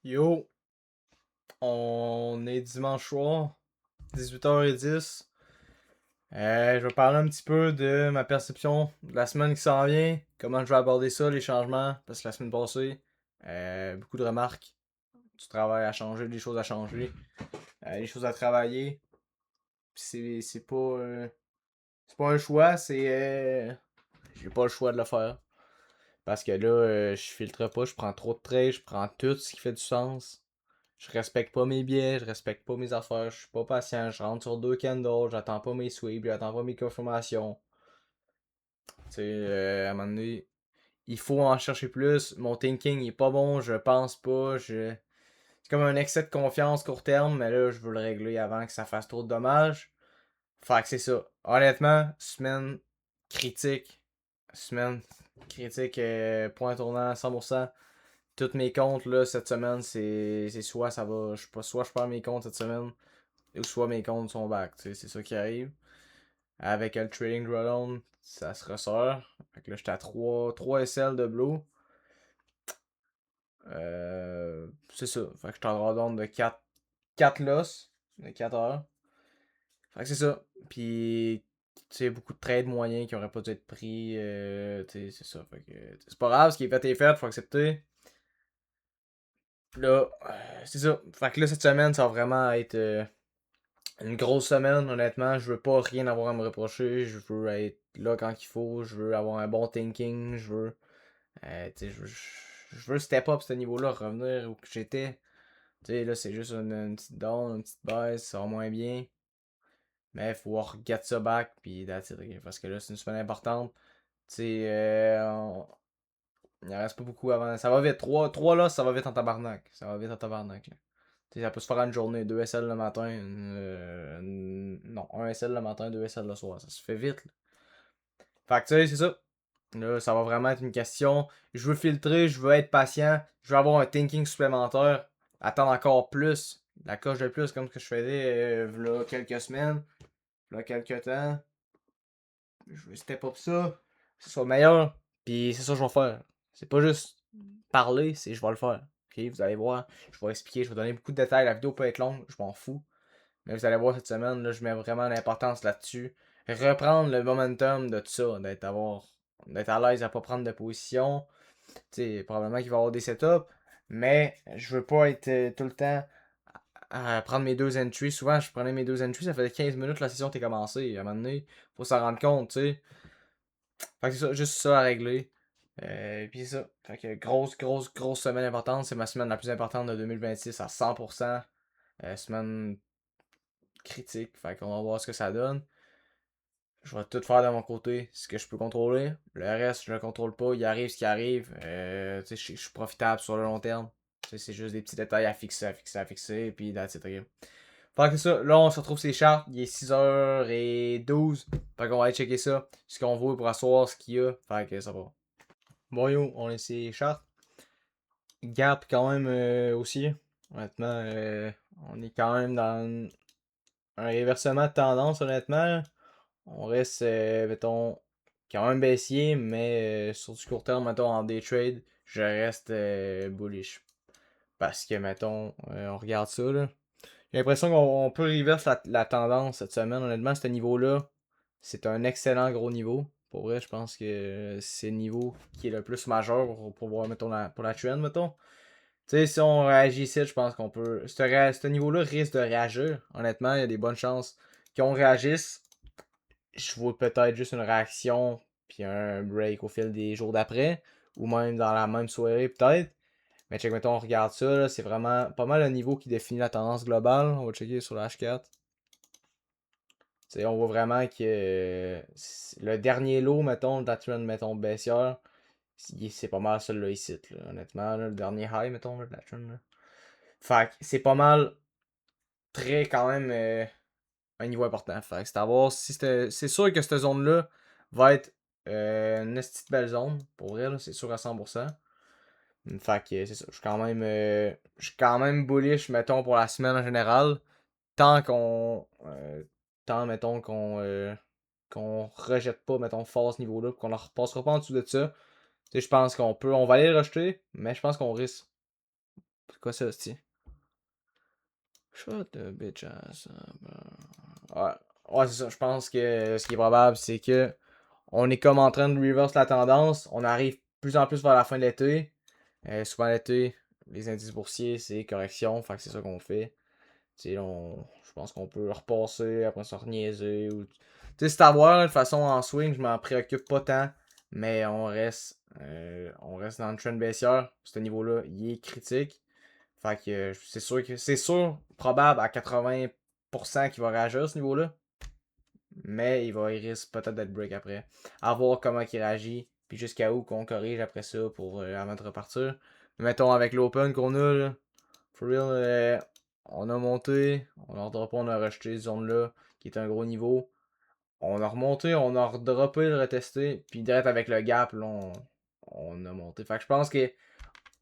Yo, on est dimanche soir, 18h10. Je vais parler un petit peu de ma perception de la semaine qui s'en vient, comment je vais aborder ça, les changements, parce que la semaine passée, beaucoup de remarques, du travail à changer, des choses à changer, des choses à travailler. Puis c'est pas un choix, j'ai pas le choix de le faire. Parce que là, je filtre pas, je prends trop de traits, je prends tout ce qui fait du sens. Je respecte pas mes billets, je respecte pas mes affaires, je suis pas patient, je rentre sur deux candles, j'attends pas mes sweeps, j'attends pas mes confirmations. Tu sais, à un moment donné, il faut en chercher plus. Mon thinking est pas bon, je pense pas, C'est comme un excès de confiance court terme, mais là, je veux le régler avant que ça fasse trop de dommages. Fait que c'est ça. Honnêtement, critique. Semaine critique, point tournant à 100%. Toutes mes comptes là cette semaine, c'est soit ça va, je sais pas, soit je perds mes comptes cette semaine, ou soit mes comptes sont back, tu sais, c'est ça qui arrive. Avec le trading drawdown, ça se ressort. Fait que là, j'étais à 3 SL de Blue. C'est ça. Fait que j'étais en drawdown de 4 loss, de 4 heures. Fait que c'est ça. Puis, tu sais, beaucoup de trades moyens qui auraient pas dû être pris. Tu sais, c'est ça. Fait que c'est pas grave, ce qui est fait est fait, faut accepter. Là, c'est ça. Fait que là, cette semaine, ça va vraiment être une grosse semaine, honnêtement. Je veux pas rien avoir à me reprocher. Je veux être là quand il faut. Je veux avoir un bon thinking. Tu sais, je veux step up ce niveau-là, revenir où que j'étais. Tu sais, là, c'est juste une petite down, une petite baisse, ça va moins bien. Mais il faut get ça back, puis that's it, ok. Parce que là, c'est une semaine importante. Tu sais, il en reste pas beaucoup avant. Ça va vite. 3 là, ça va vite en tabarnak. Ça va vite en tabarnak, là. Tu sais, ça peut se faire en une journée. 2 SL le matin. Non, 1 SL le matin, 2 SL le soir. Ça se fait vite, là. Fait que tu sais, c'est ça. Là, ça va vraiment être une question. Je veux filtrer, je veux être patient, je veux avoir un thinking supplémentaire, attendre encore plus, la coche de plus, comme ce que je faisais là quelques semaines, là quelques temps. Je veux step up ça, que ce soit meilleur, puis c'est ça que je vais faire. C'est pas juste parler, c'est je vais le faire. Ok, vous allez voir, je vais expliquer, je vais donner beaucoup de détails. La vidéo peut être longue, je m'en fous. Mais vous allez voir cette semaine, là, je mets vraiment l'importance là-dessus. Reprendre le momentum de tout ça, d'être à l'aise à pas prendre de position. Tu sais, probablement qu'il va y avoir des setups, mais je veux pas être tout le temps à prendre mes deux entries. Souvent, je prenais mes deux entries, ça faisait 15 minutes la session était commencée. À un moment donné, faut s'en rendre compte, tu sais. Fait que c'est ça, juste ça à régler. Puis c'est ça. Fait que grosse semaine importante. C'est ma semaine la plus importante de 2026 à 100%. Semaine critique. Fait qu'on va voir ce que ça donne. Je vais tout faire de mon côté, ce que je peux contrôler. Le reste, je ne le contrôle pas. Il arrive ce qui arrive. Tu sais, je suis profitable sur le long terme. Tu sais, c'est juste des petits détails à fixer, et puis that's it, ok. Fait que ça, là, on se retrouve ces chartes. Il est 6h12. Fait qu'on va aller checker ça. Ce qu'on voit pour asseoir ce qu'il y a. Fait que ça va. Bon yo, on est ces chartes. Gap quand même aussi. Honnêtement, on est quand même dans un réversement de tendance, honnêtement. On reste, mettons, quand même baissier, mais sur du court terme, mettons, en day trade, je reste bullish. Parce que, mettons, on regarde ça, là. J'ai l'impression qu'on peut reverse la tendance cette semaine. Honnêtement, ce niveau-là, c'est un excellent gros niveau. Pour vrai, je pense que c'est le niveau qui est le plus majeur pour voir, mettons, pour la trend, mettons. Tu sais, si on réagit ici, je pense qu'on peut. Ce niveau-là risque de réagir. Honnêtement, il y a des bonnes chances qu'on réagisse. Je vois peut-être juste une réaction puis un break au fil des jours d'après, ou même dans la même soirée peut-être. Mais check, mettons, on regarde ça, là, c'est vraiment pas mal le niveau qui définit la tendance globale. On va checker sur la H4. T'sais, on voit vraiment que le dernier lot, mettons, de la trend, mettons, baissière, c'est pas mal celui-là ici, là, honnêtement, là, le dernier high, mettons, là, de la trend. Là. Fait que c'est pas mal très quand même un niveau important. Fait que c'est à voir si c'est sûr que cette zone-là va être une petite belle zone. Pour vrai, là, c'est sûr à 100%. Fait que c'est ça. Je suis quand même bullish, mettons, pour la semaine en général. Tant tant, mettons, qu'on rejette pas, mettons, fort ce niveau-là, qu'on ne repassera pas en dessous de ça. Tu sais, je pense on va aller le rejeter, mais je pense qu'on risque quoi ça, c'est? Shut the bitch ass up. Ouais, ouais c'est ça. Je pense que ce qui est probable, c'est que on est comme en train de reverse la tendance. On arrive plus en plus vers la fin de l'été. Souvent l'été, les indices boursiers, c'est correction. Fait que c'est ça qu'on fait. Tu sais, je pense qu'on peut repasser, après ça reniaiser. Ou... Tu sais, c'est à voir. De toute façon, en swing, je m'en préoccupe pas tant. Mais on reste dans le trend baissière. Ce niveau-là, il est critique. Fait que c'est sûr, probable à 80% qu'il va réagir à ce niveau-là. Mais il risque peut-être d'être break après. À voir comment il réagit. Puis jusqu'à où qu'on corrige après ça pour avant de repartir. Mettons avec l'open qu'on a là. For real, on a monté. On a redroppé, on a rejeté cette zone-là. Qui est un gros niveau. On a remonté, on a redroppé, le retesté. Puis direct avec le gap, là, on a monté. Fait que je pense que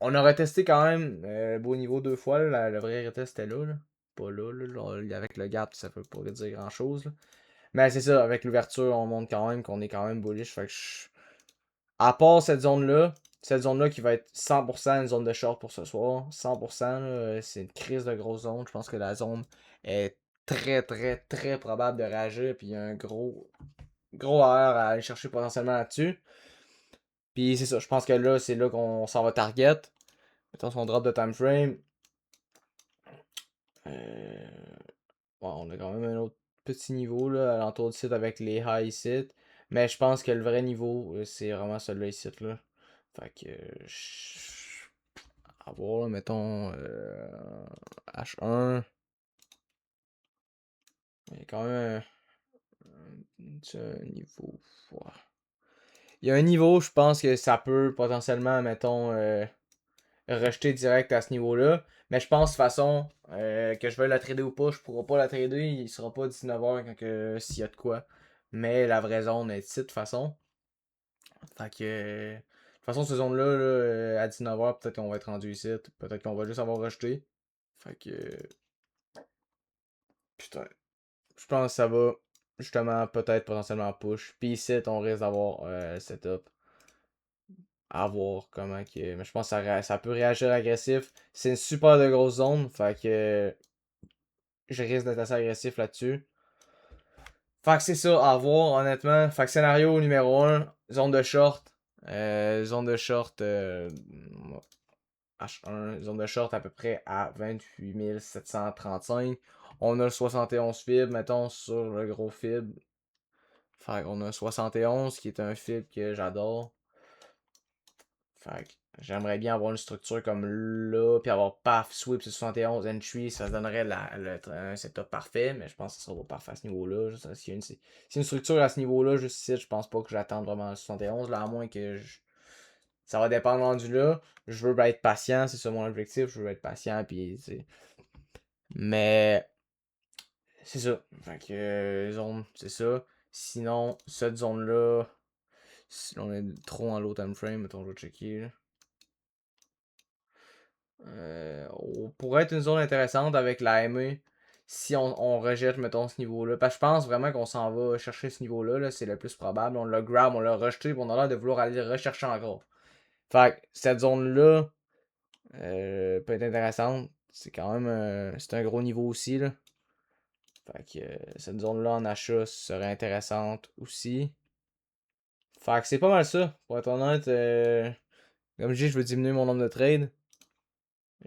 on a retesté quand même beau niveau 2 fois. Là, le vrai retest était là, là. Pas là, là. Avec le gap, ça peut pas dire grand chose. Là. Mais c'est ça, avec l'ouverture, on montre quand même qu'on est quand même bullish. Fait que à part cette zone-là qui va être 100% une zone de short pour ce soir. 100%, là, c'est une crise de grosse zone. Je pense que la zone est très, très, très probable de réagir. Puis il y a un gros R à aller chercher potentiellement là-dessus. Puis c'est ça, je pense que là, c'est là qu'on s'en va target. Mettons son drop de time frame. On a quand même un autre petit niveau là, à l'entour du site avec les high sites. Mais je pense que le vrai niveau, c'est vraiment celui-là ici. Là. Fait que. À voir, là, mettons. H1. Il y a quand même un niveau. Ouais. Il y a un niveau, je pense que ça peut potentiellement, mettons. Rejeter direct à ce niveau-là. Mais je pense de toute façon que je vais la trader ou pas, je pourrai pas la trader. Il sera pas 19h s'il y a de quoi. Mais la vraie zone est ici de toute façon. Fait que. De toute façon, cette zone-là, à 19h, peut-être qu'on va être rendu ici. Peut-être qu'on va juste avoir rejeté. Fait que. Putain. Je pense que ça va justement peut-être potentiellement push. Puis ici, on risque d'avoir setup. À voir comment que. Mais je pense que ça peut réagir agressif. C'est une super de grosse zone. Fait que je risque d'être assez agressif là-dessus. Fait que c'est ça, à voir honnêtement. Fait que scénario numéro 1, zone de short. Zone de short H1, zone de short à peu près à 28 735. On a le 71 fib, mettons, sur le gros fib. Fait qu'on a 71 qui est un fib que j'adore. Fait que j'aimerais bien avoir une structure comme là, puis avoir paf, sweep sur 71 entry, ça donnerait un setup parfait, mais je pense que ça sera pas parfait à ce niveau-là. Si une structure à ce niveau-là, juste ici, je pense pas que j'attende vraiment le 71, là, à moins que ça va dépendre rendu là. Je veux être patient, c'est ça mon objectif, je veux être patient, puis mais c'est ça. Fait que zone, c'est ça. Sinon, cette zone-là, si on est trop en low time frame, mettons, je vais checker. Là. Pourrait être une zone intéressante avec la ME si on rejette, mettons, ce niveau-là. Parce que je pense vraiment qu'on s'en va chercher ce niveau-là, là, c'est le plus probable. On l'a grab, on l'a rejeté, puis on a l'air de vouloir aller le rechercher encore. Fait que cette zone-là peut être intéressante. C'est quand même c'est un gros niveau aussi. Là. Fait que cette zone-là en achat serait intéressante aussi. Fait que c'est pas mal ça. Pour être honnête, comme je dis, je veux diminuer mon nombre de trades.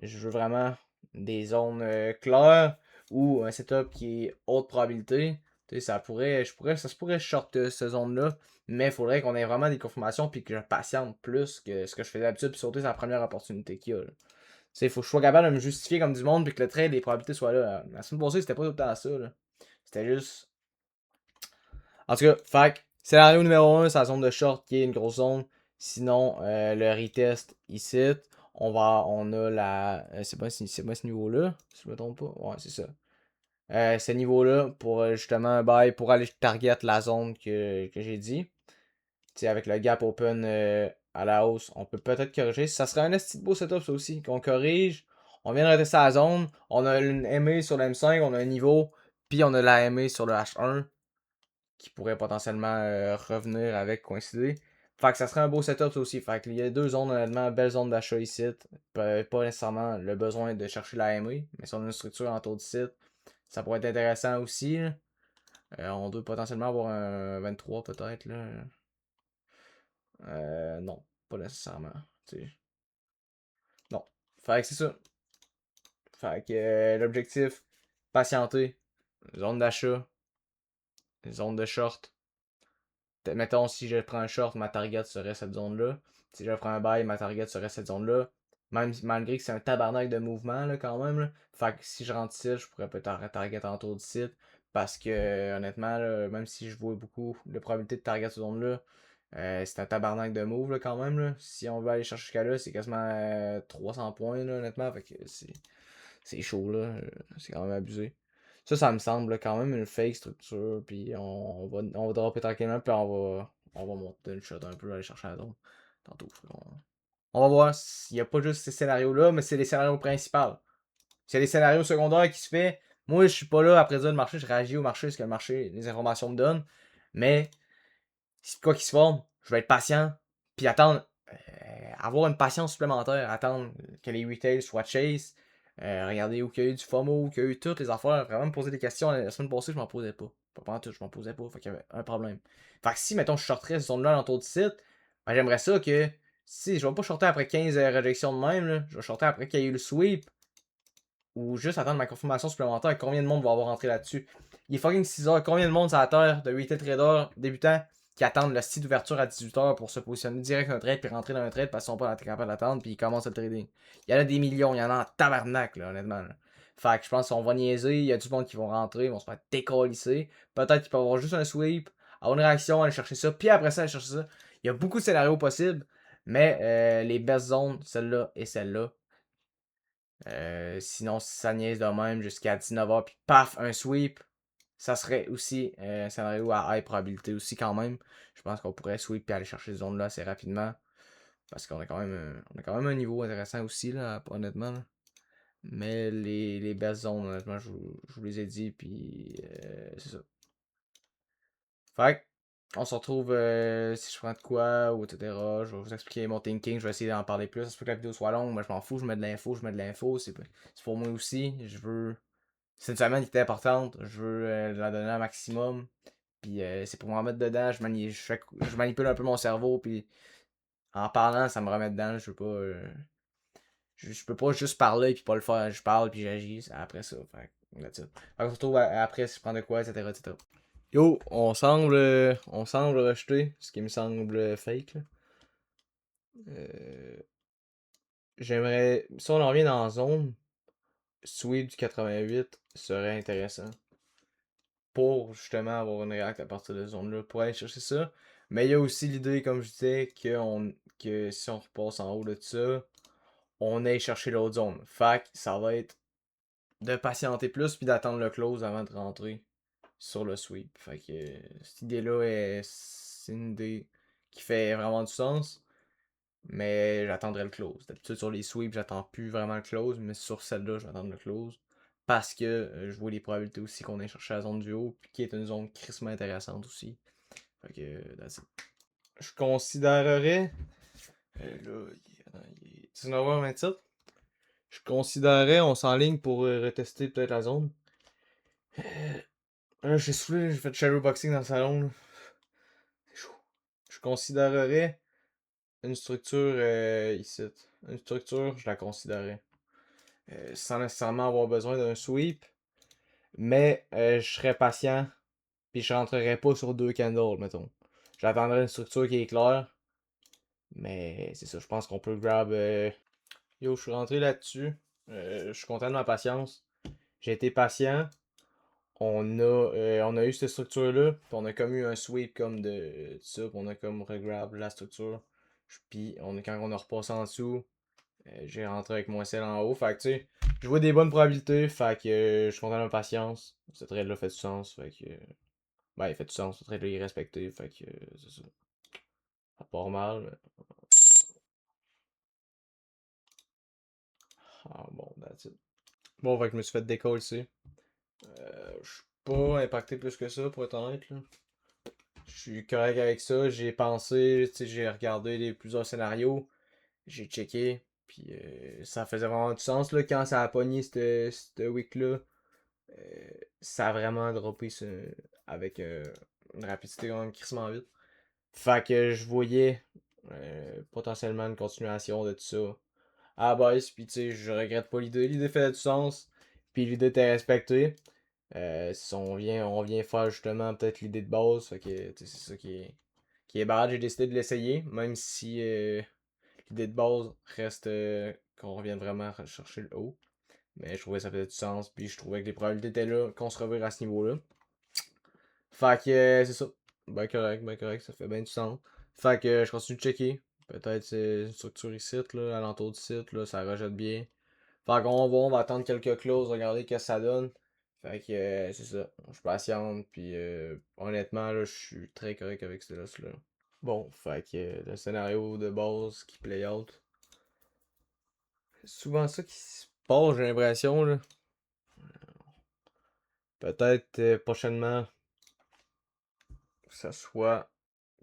Je veux vraiment des zones claires ou un setup qui est haute probabilité. Tu sais, ça se pourrait short cette zone-là, mais il faudrait qu'on ait vraiment des confirmations puis que je patiente plus que ce que je fais d'habitude puis surtout c'est la première opportunité qu'il y a. Tu sais, il faut que je sois capable de me justifier comme du monde puis que le trade, les probabilités soient là. La semaine passée, c'était pas tout le temps ça. Là. C'était juste. En tout cas, fac, scénario numéro 1, c'est la zone de short qui est une grosse zone. Sinon, le retest ici, on a la. C'est pas ce niveau-là, si je me trompe pas. Ouais, c'est ça. Ce niveau-là pour justement un buy pour aller target la zone que j'ai dit. T'sais, avec le gap open à la hausse, on peut peut-être corriger. Ça serait un petit beau setup ça aussi. Qu'on corrige. On vient de retester la zone. On a une MA sur le M5, on a un niveau. Puis on a la MA sur le H1 qui pourrait potentiellement revenir avec coïncider. Fait que ça serait un beau setup ça aussi. Fait qu'il y a deux zones, honnêtement, belle zone d'achat ici. Pas nécessairement le besoin de chercher la ME, mais si on a une structure autour du site, ça pourrait être intéressant aussi. Là. On doit potentiellement avoir un 23 peut-être. Là. Non, pas nécessairement. T'sais. Non. Fait que c'est ça. Fait que l'objectif, patienter, zone d'achat, zone de short. Mettons, si je prends un short, ma target serait cette zone-là. Si je prends un buy, ma target serait cette zone-là. Même malgré que c'est un tabarnak de mouvement là, quand même. Là. Fait que si je rentre ici, je pourrais peut-être target en tour du site. Parce que honnêtement, là, même si je vois beaucoup de probabilité de target cette zone-là, c'est un tabarnak de move là, quand même. Là. Si on veut aller chercher jusqu'à là, c'est quasiment 300 points là, honnêtement. Fait que c'est chaud là. C'est quand même abusé. Ça me semble quand même une fake structure. Puis on va dropper tranquillement. Puis on va monter une shot un peu, aller chercher la zone. Tantôt. On va voir s'il n'y a pas juste ces scénarios-là, mais c'est les scénarios principaux. S'il y a des scénarios secondaires qui se fait, moi je suis pas là après ça le marché, je réagis au marché, ce que le marché, les informations me donnent. Mais si quoi qui se forme, je vais être patient, puis attendre, avoir une patience supplémentaire, attendre que les retails soient chase, regarder où il y a eu du FOMO, où il y a eu toutes les affaires, vraiment me poser des questions. La semaine passée, je m'en posais pas. Pas en tout, je m'en posais pas, fait qu'il y avait un problème. Fait que si, mettons, je sortirais cette zone-là l'entour du site, ben, j'aimerais ça que, si je vais pas shorter après 15 réjections de même, là, je vais shorter après qu'il y ait eu le sweep, ou juste attendre ma confirmation supplémentaire, combien de monde va avoir rentré là-dessus. Il est fucking 6h, combien de monde sur la terre de retail traders débutants qui attendent le site d'ouverture à 18h pour se positionner direct dans un trade puis rentrer dans un trade parce qu'ils sont pas capables d'attendre puis ils commencent à le trader. Il y en a des millions, il y en a en tabarnak là, honnêtement. Là. Fait que je pense qu'on va niaiser, il y a du monde qui vont rentrer, ils vont se faire décalisser. Peut-être qu'ils peuvent avoir juste un sweep, avoir une réaction, aller chercher ça, puis après ça, aller chercher ça. Il y a beaucoup de scénarios possibles, mais les best zones, celle-là et celle-là, sinon, si ça niaise de même jusqu'à 19h, puis paf, un sweep, ça serait aussi un scénario à high probabilité aussi quand même. Je pense qu'on pourrait sweep et aller chercher cette zone-là assez rapidement. Parce qu'on a quand même un niveau intéressant aussi, là, honnêtement. Là. Mais les best zones, honnêtement, je vous les ai dit, puis c'est ça. Fait on se retrouve si je prends de quoi, ou etc. Je vais vous expliquer mon thinking, je vais essayer d'en parler plus. Ça se peut que la vidéo soit longue, mais je m'en fous, je mets de l'info, c'est pour moi aussi. C'est une semaine qui était importante, je veux la donner un maximum. Puis c'est pour m'en mettre dedans, je manipule un peu mon cerveau, puis en parlant, ça me remet dedans. Je peux pas juste parler puis pas le faire. Je parle puis j'agis après ça. That's it. Fait qu'on se retrouve après si je prends de quoi, etc. etc. Yo, on semble rejeter ce qui me semble fake. Là. Euh, J'aimerais. Si on en revient dans la zone, sweep du 88 serait intéressant. Pour justement avoir une réact à partir de cette zone-là, pour aller chercher ça. Mais il y a aussi l'idée, comme je disais, que si on repasse en haut de ça, on aille chercher l'autre zone. Fait que ça va être de patienter plus puis d'attendre le close avant de rentrer sur le sweep. Fait que cette idée-là, c'est une idée qui fait vraiment du sens. Mais j'attendrai le close. D'habitude sur les sweeps, j'attends plus vraiment le close, mais sur celle-là, je vais attendre le close. Parce que je vois les probabilités aussi qu'on ait cherché la zone du haut, puis qui est une zone crissement intéressante aussi. Fait que, that's it. Je considérerais. Là, il est 19h27. Je considérerais, on s'enligne pour retester peut-être la zone. Là, j'ai soufflé, j'ai fait shadowboxing dans le salon. Là. C'est chaud. Je considérerais une structure ici. Une structure, je la considérerais. Sans nécessairement avoir besoin d'un sweep. Mais je serais patient. Puis je rentrerais pas sur deux candles, mettons. J'attendrais une structure qui est claire. Mais c'est ça, je pense qu'on peut grab. Yo, je suis rentré là-dessus. Je suis content de ma patience. J'ai été patient. On a eu cette structure-là. Puis on a comme eu un sweep comme de ça. Puis on a comme regrab la structure. Puis quand on a repassé en dessous, j'ai rentré avec mon SL en haut. Fait que tu sais, je vois des bonnes probabilités. Fait que je suis content de ma patience. Ce trade-là fait du sens. Fait que. Ben, il fait du sens. Ce trade-là il est respecté. Fait que c'est ça. Ça part mal. Mais... Ah bon, that's it. Bon, fait que je me suis fait décoller ici. Je suis pas impacté plus que ça, pour être honnête. Là. Je suis correct avec ça. J'ai pensé, tu sais, j'ai regardé plusieurs scénarios. J'ai checké. Puis ça faisait vraiment du sens là, quand ça a pogné cette week-là. Euh, Ça a vraiment droppé avec une rapidité quand même crissement vite. Fait que je voyais potentiellement une continuation de tout ça à la base. Puis tu sais, je regrette pas l'idée. L'idée fait du sens. Puis l'idée était respectée. Si on vient faire justement peut-être l'idée de base. Fait que tu sais, c'est ça qui est bad. J'ai décidé de l'essayer. Même si l'idée de base reste qu'on revienne vraiment chercher le haut. Mais je trouvais que ça faisait du sens. Puis je trouvais que les probabilités étaient là qu'on se revire à ce niveau-là. Fait que c'est ça. Ben correct, ça fait bien du sens. Fait que je continue de checker. Peut-être c'est une structure ici, là, alentour du site, là, ça rejette bien. Fait on va attendre quelques clauses, regarder ce que ça donne. Fait que c'est ça. Je suis patiente, puis honnêtement, là, je suis très correct avec ce là. Bon, fait que le scénario de base qui play out. C'est souvent ça qui se passe, j'ai l'impression, là. Peut-être prochainement que ça soit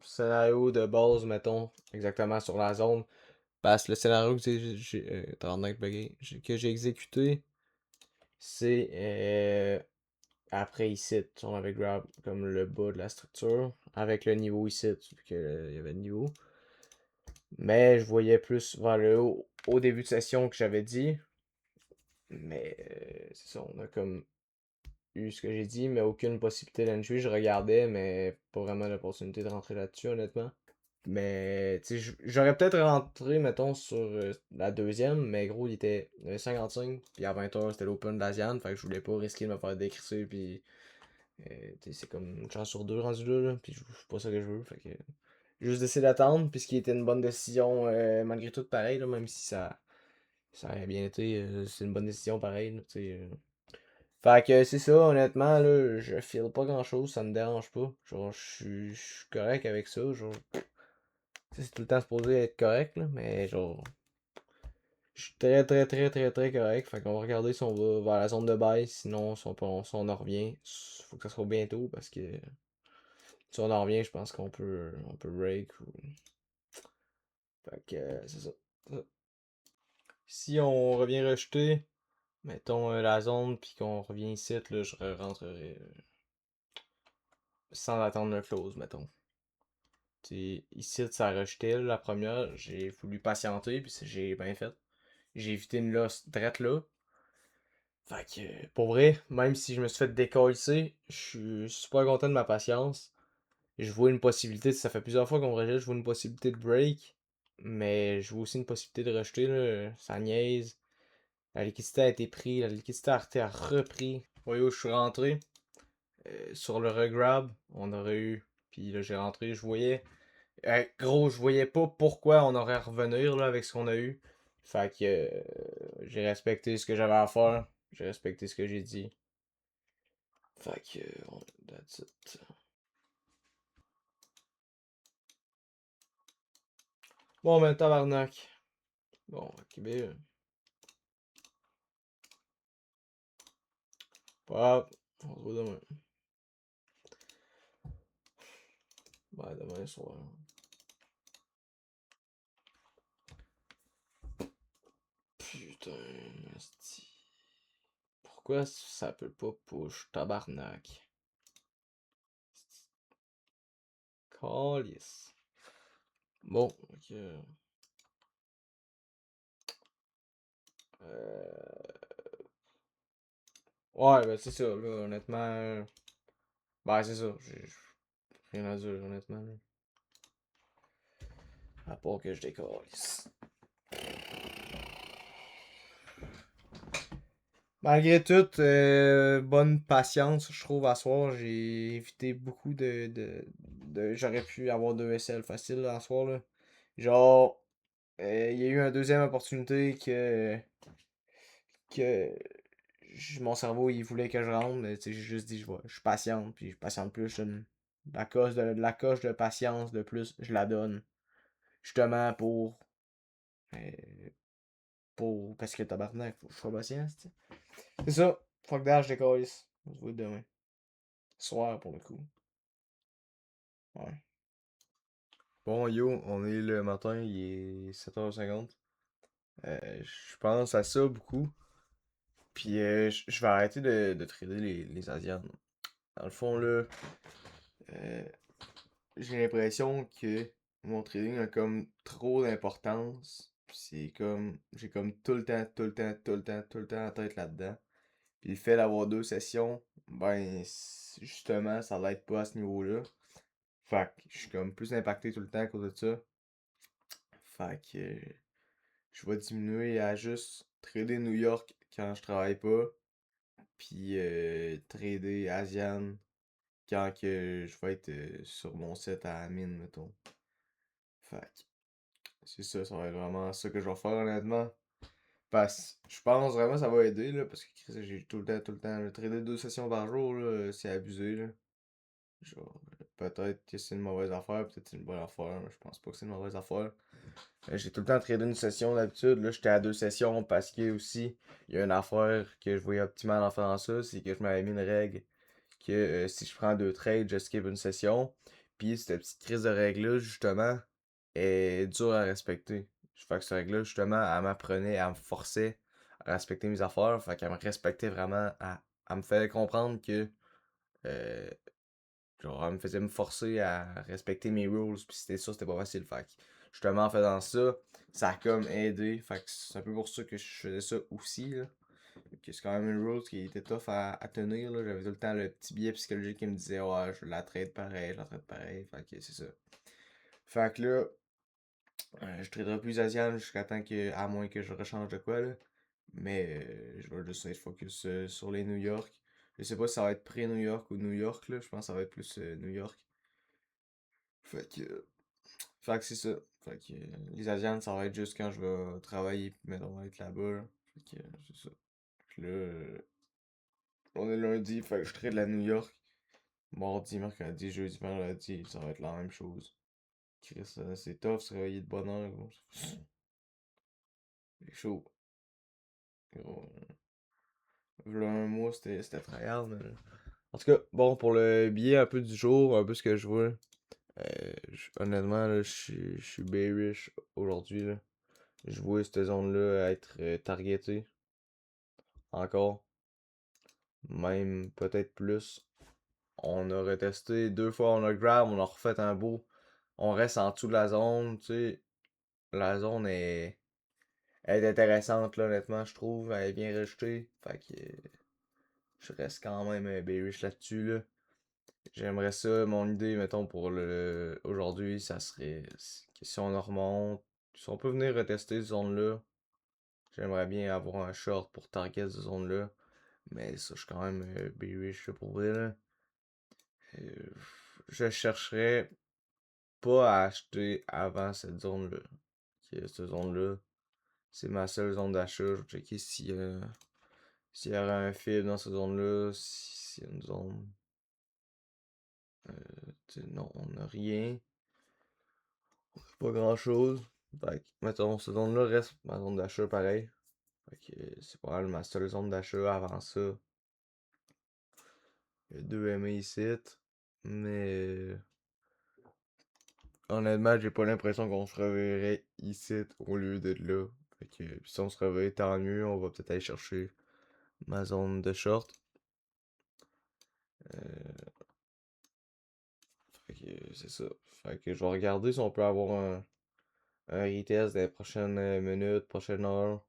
scénario de base, mettons, exactement sur la zone. Parce que le scénario que que j'ai exécuté, c'est après ici, on avait grab comme le bas de la structure, avec le niveau ici, vu qu'il y avait le niveau. Mais je voyais plus vers le haut au début de session que j'avais dit. Mais c'est ça, on a comme eu ce que j'ai dit, mais aucune possibilité d'entry. Je regardais, mais pas vraiment l'opportunité de rentrer là-dessus, honnêtement. Mais, tu sais, j'aurais peut-être rentré, mettons, sur la deuxième, mais gros, il était 55, puis à 20h, c'était l'Open d'Asian, fait que je voulais pas risquer de me faire décrisser, puis, tu sais, c'est comme une chance sur deux rendu là, puis c'est pas ça que je veux, fait que j'ai juste décidé d'attendre, puis ce qui était une bonne décision, malgré tout, pareil, là, même si ça a bien été, c'est une bonne décision, pareil, là, tu sais. Fait que c'est ça, honnêtement, là, je file pas grand-chose, ça me dérange pas, genre, je suis correct avec ça, genre. C'est tout le temps supposé être correct, là, mais genre, je suis très, très, très, très, très correct. Fait qu'on va regarder si on va vers la zone de bail. Sinon, si on en revient, faut que ça soit bientôt parce que si on en revient, je pense qu'on peut break. Fait que c'est ça. Si on revient rejeter, mettons la zone, puis qu'on revient ici, là, je rentrerai sans attendre le close, mettons. T'sais, ici, ça a rejeté la première. J'ai voulu patienter, puis j'ai bien fait. J'ai évité une loss drette là. Fait que, pour vrai, même si je me suis fait décoller, je suis super content de ma patience. Je vois une possibilité, ça fait plusieurs fois qu'on me rejette, je vois une possibilité de break. Mais je vois aussi une possibilité de rejeter, là. Ça niaise. La liquidité a été prise, la liquidité a été repris. Voyez où je suis rentré. Sur le regrab, on aurait eu. Puis là, j'ai rentré, je voyais. Gros, je voyais pas pourquoi on aurait à revenir là, avec ce qu'on a eu. Fait que j'ai respecté ce que j'avais à faire. J'ai respecté ce que j'ai dit. Fait que that's it. Bon ben tabarnak. Bon, ok, ben, pas grave. On se voit demain. Ben demain soir. Putain, esti. Pourquoi ça peut pas push tabarnak? Calice. Bon, ok. Ouais, ben c'est ça, là, honnêtement. Ben c'est ça. J'ai rien à dire, honnêtement. Là. À part que je décolle. Malgré tout, bonne patience, je trouve, à soir. J'ai évité beaucoup j'aurais pu avoir deux SL facile à soir, là. Genre, il y a eu une deuxième opportunité que mon cerveau, il voulait que je rentre, mais tu sais, j'ai juste dit, je suis patiente, puis je patiente plus. La coche de patience de plus, je la donne. Justement euh, parce que tabarnak, faut que je sois patient, c'est. C'est ça. Fuck that, je décolle. On se voit demain. Soir pour le coup. Ouais. Bon, yo, on est le matin, il est 7h50. Je pense à ça beaucoup. Puis je vais arrêter de trader les Asianes. Dans le fond, là, euh, j'ai l'impression que mon trading a comme trop d'importance. Puis c'est comme, j'ai comme tout le temps, tout le temps, tout le temps, tout le temps la tête là-dedans. Puis le fait d'avoir deux sessions, ben, justement, ça l'aide pas à ce niveau-là. Fait que je suis comme plus impacté tout le temps à cause de ça. Fait que je vais diminuer à juste trader New York quand je travaille pas. Puis trader Asian quand que je vais être sur mon set à la mine, mettons. Fait que c'est ça, ça va être vraiment ça que je vais faire honnêtement. Parce que je pense vraiment que ça va aider là, parce que Chris, j'ai tout le temps, le trader deux sessions par jour, là, c'est abusé là. Genre, peut-être que c'est une mauvaise affaire, peut-être que c'est une bonne affaire, mais je pense pas que c'est une mauvaise affaire. J'ai tout le temps tradé une session d'habitude. Là, j'étais à deux sessions parce que aussi, il y a une affaire que je voyais optimal en faisant ça, c'est que je m'avais mis une règle que si je prends deux trades, je skip une session. Puis cette petite crise de règle-là, justement, est dure à respecter. Fait que cette règle-là, justement, elle m'apprenait, elle me forçait à respecter mes affaires. Fait qu'elle me respectait vraiment, elle me fait comprendre que euh, genre, elle me faisait me forcer à respecter mes rules, puis c'était ça, c'était pas facile. Fait que, justement, en faisant ça, ça a comme aidé. Fait que c'est un peu pour ça que je faisais ça aussi, là. Que c'est quand même une rule qui était tough à tenir, là. J'avais tout le temps le petit biais psychologique qui me disait, ouais, je la traite pareil, je la traite pareil. Fait que c'est ça. Fait que là, je traiterai plus Asian jusqu'à temps que, à moins que je rechange de quoi, là. Mais je vais juste être focus sur les New York. Je sais pas si ça va être pré-New York ou New York, là. Je pense que ça va être plus New York. Fait que Fait que c'est ça. Fait que les Asianes, ça va être juste quand je vais travailler, puis mettons, on va être là-bas. Là. Fait que c'est ça. Puis là, on est lundi, fait que je traite de la New York. Mardi, mercredi, jeudi, vendredi, ça va être la même chose. Chris, c'est tough, se réveiller de bonne heure, gros. C'est chaud. Gros. V'là un mois, c'était tryhard, mais... En tout cas, bon, pour le billet un peu du jour, un peu ce que je vois. Honnêtement, là, je suis bearish aujourd'hui, là. Je vois cette zone-là être targetée encore, même peut-être plus. On a retesté deux fois, on a grab, on a refait un beau. On reste en dessous de la zone, tu sais. La zone elle est intéressante, là, honnêtement, je trouve. Elle est bien rejetée. Fait que je reste quand même bearish là-dessus, là. J'aimerais ça, mon idée, mettons, pour le aujourd'hui, ça serait que si on en remonte, si on peut venir retester cette zone-là, j'aimerais bien avoir un short pour target cette zone-là. Mais ça, je suis quand même bearish là, pour vrai, là. Euh, je chercherais pas à acheter avant cette zone-là. Cette zone-là, c'est ma seule zone d'achat. Je vais checker s'il y aura un fil dans cette zone-là, s'il y a une zone. Non, on n'a rien. Pas grand-chose. Fait que, mettons, cette zone-là reste ma zone d'achat pareil. Fait que c'est pas mal ma seule zone d'achat avant ça. Il y a deux MA ici. Mais honnêtement, j'ai pas l'impression qu'on se reverrait ici au lieu de là. Fait que si on se reverrait, tant mieux. On va peut-être aller chercher ma zone de short. Euh, Fait que c'est ça. Fait que je vais regarder si on peut avoir un retest des prochaines minutes, prochaines heures.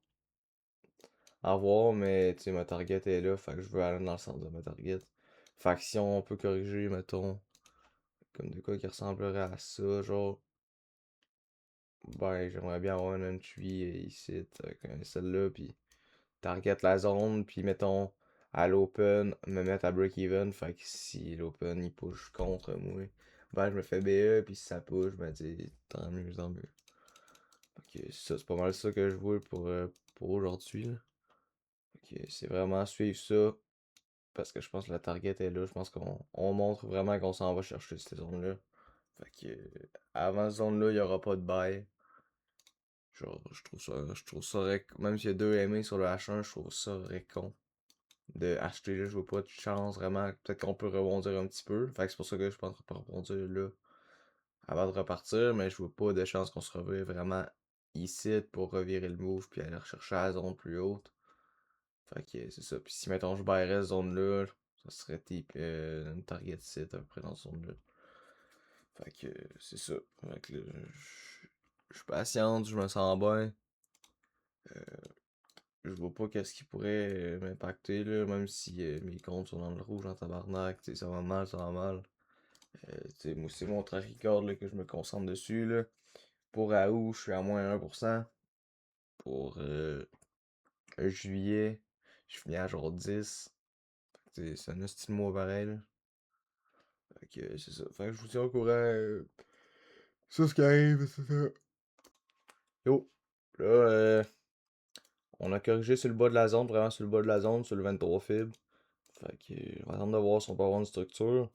À voir, mais tu sais, ma target est là. Fait que je veux aller dans le sens de ma target. Fait que si on peut corriger, mettons, comme de quoi qui ressemblerait à ça, genre, ben, j'aimerais bien avoir un entry ici, avec celle-là, puis target la zone, puis mettons, à l'open, me mettre à break-even. Fait que si l'open il push contre moi, ben, je me fais BE, puis si ça push, ben, tu sais, tant mieux, tant mieux. Fait que ça, c'est pas mal ça que je vois pour aujourd'hui, là. Fait que c'est vraiment suivre ça. Parce que je pense que la target est là. Je pense qu'on montre vraiment qu'on s'en va chercher cette zone-là. Fait que avant cette zone-là, il n'y aura pas de bail. Genre, même s'il y a deux aimés sur le H1, je trouve ça con de acheter là. Je vois pas de chance vraiment. Peut-être qu'on peut rebondir un petit peu. Fait que c'est pour ça que je pense pas rebondir là. avant de repartir, mais je vois pas de chance qu'on se revire vraiment ici pour revirer le move puis aller rechercher la zone plus haute. Fait que c'est ça. Puis si mettons je baillerais cette zone-là, ça serait type une target site à peu près dans cette zone-là. Fait que c'est ça. Fait que là, je suis patiente, je me sens bien. Je vois pas qu'est-ce qui pourrait m'impacter là, même si mes comptes sont dans le rouge en tabarnak, tu sais, ça va mal, ça va mal. Tu sais, moi c'est mon track record là, que je me concentre dessus là. Pour août, je suis à moins 1%. Pour juillet, je finis à genre 10. C'est un hostie de mois pareil là. Fait que c'est ça. Fait que je vous tiens au courant. Ça ce qui arrive, c'est ça. Yo. Là, on a corrigé sur le bas de la zone, vraiment sur le bas de la zone, sur le 23 fib. Fait que on va attendre de voir si on peut avoir une structure.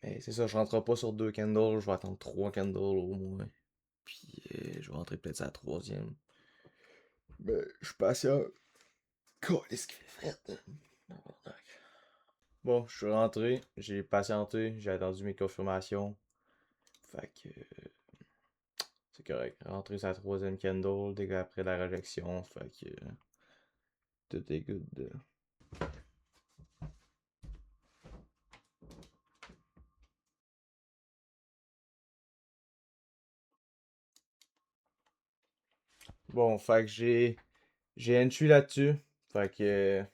Mais c'est ça, je rentrerai pas sur 2 candles, je vais attendre 3 candles au moins. Puis je vais rentrer peut-être à la troisième. Mais je suis patient. Qu'est-ce qu'il fait fret, hein? Bon, je suis rentré, j'ai patienté, j'ai attendu mes confirmations. Fait que c'est correct. Rentré sur la troisième candle, dès après la réjection, fait que tout est good. Bon, fait que j'ai entry là-dessus. Fait que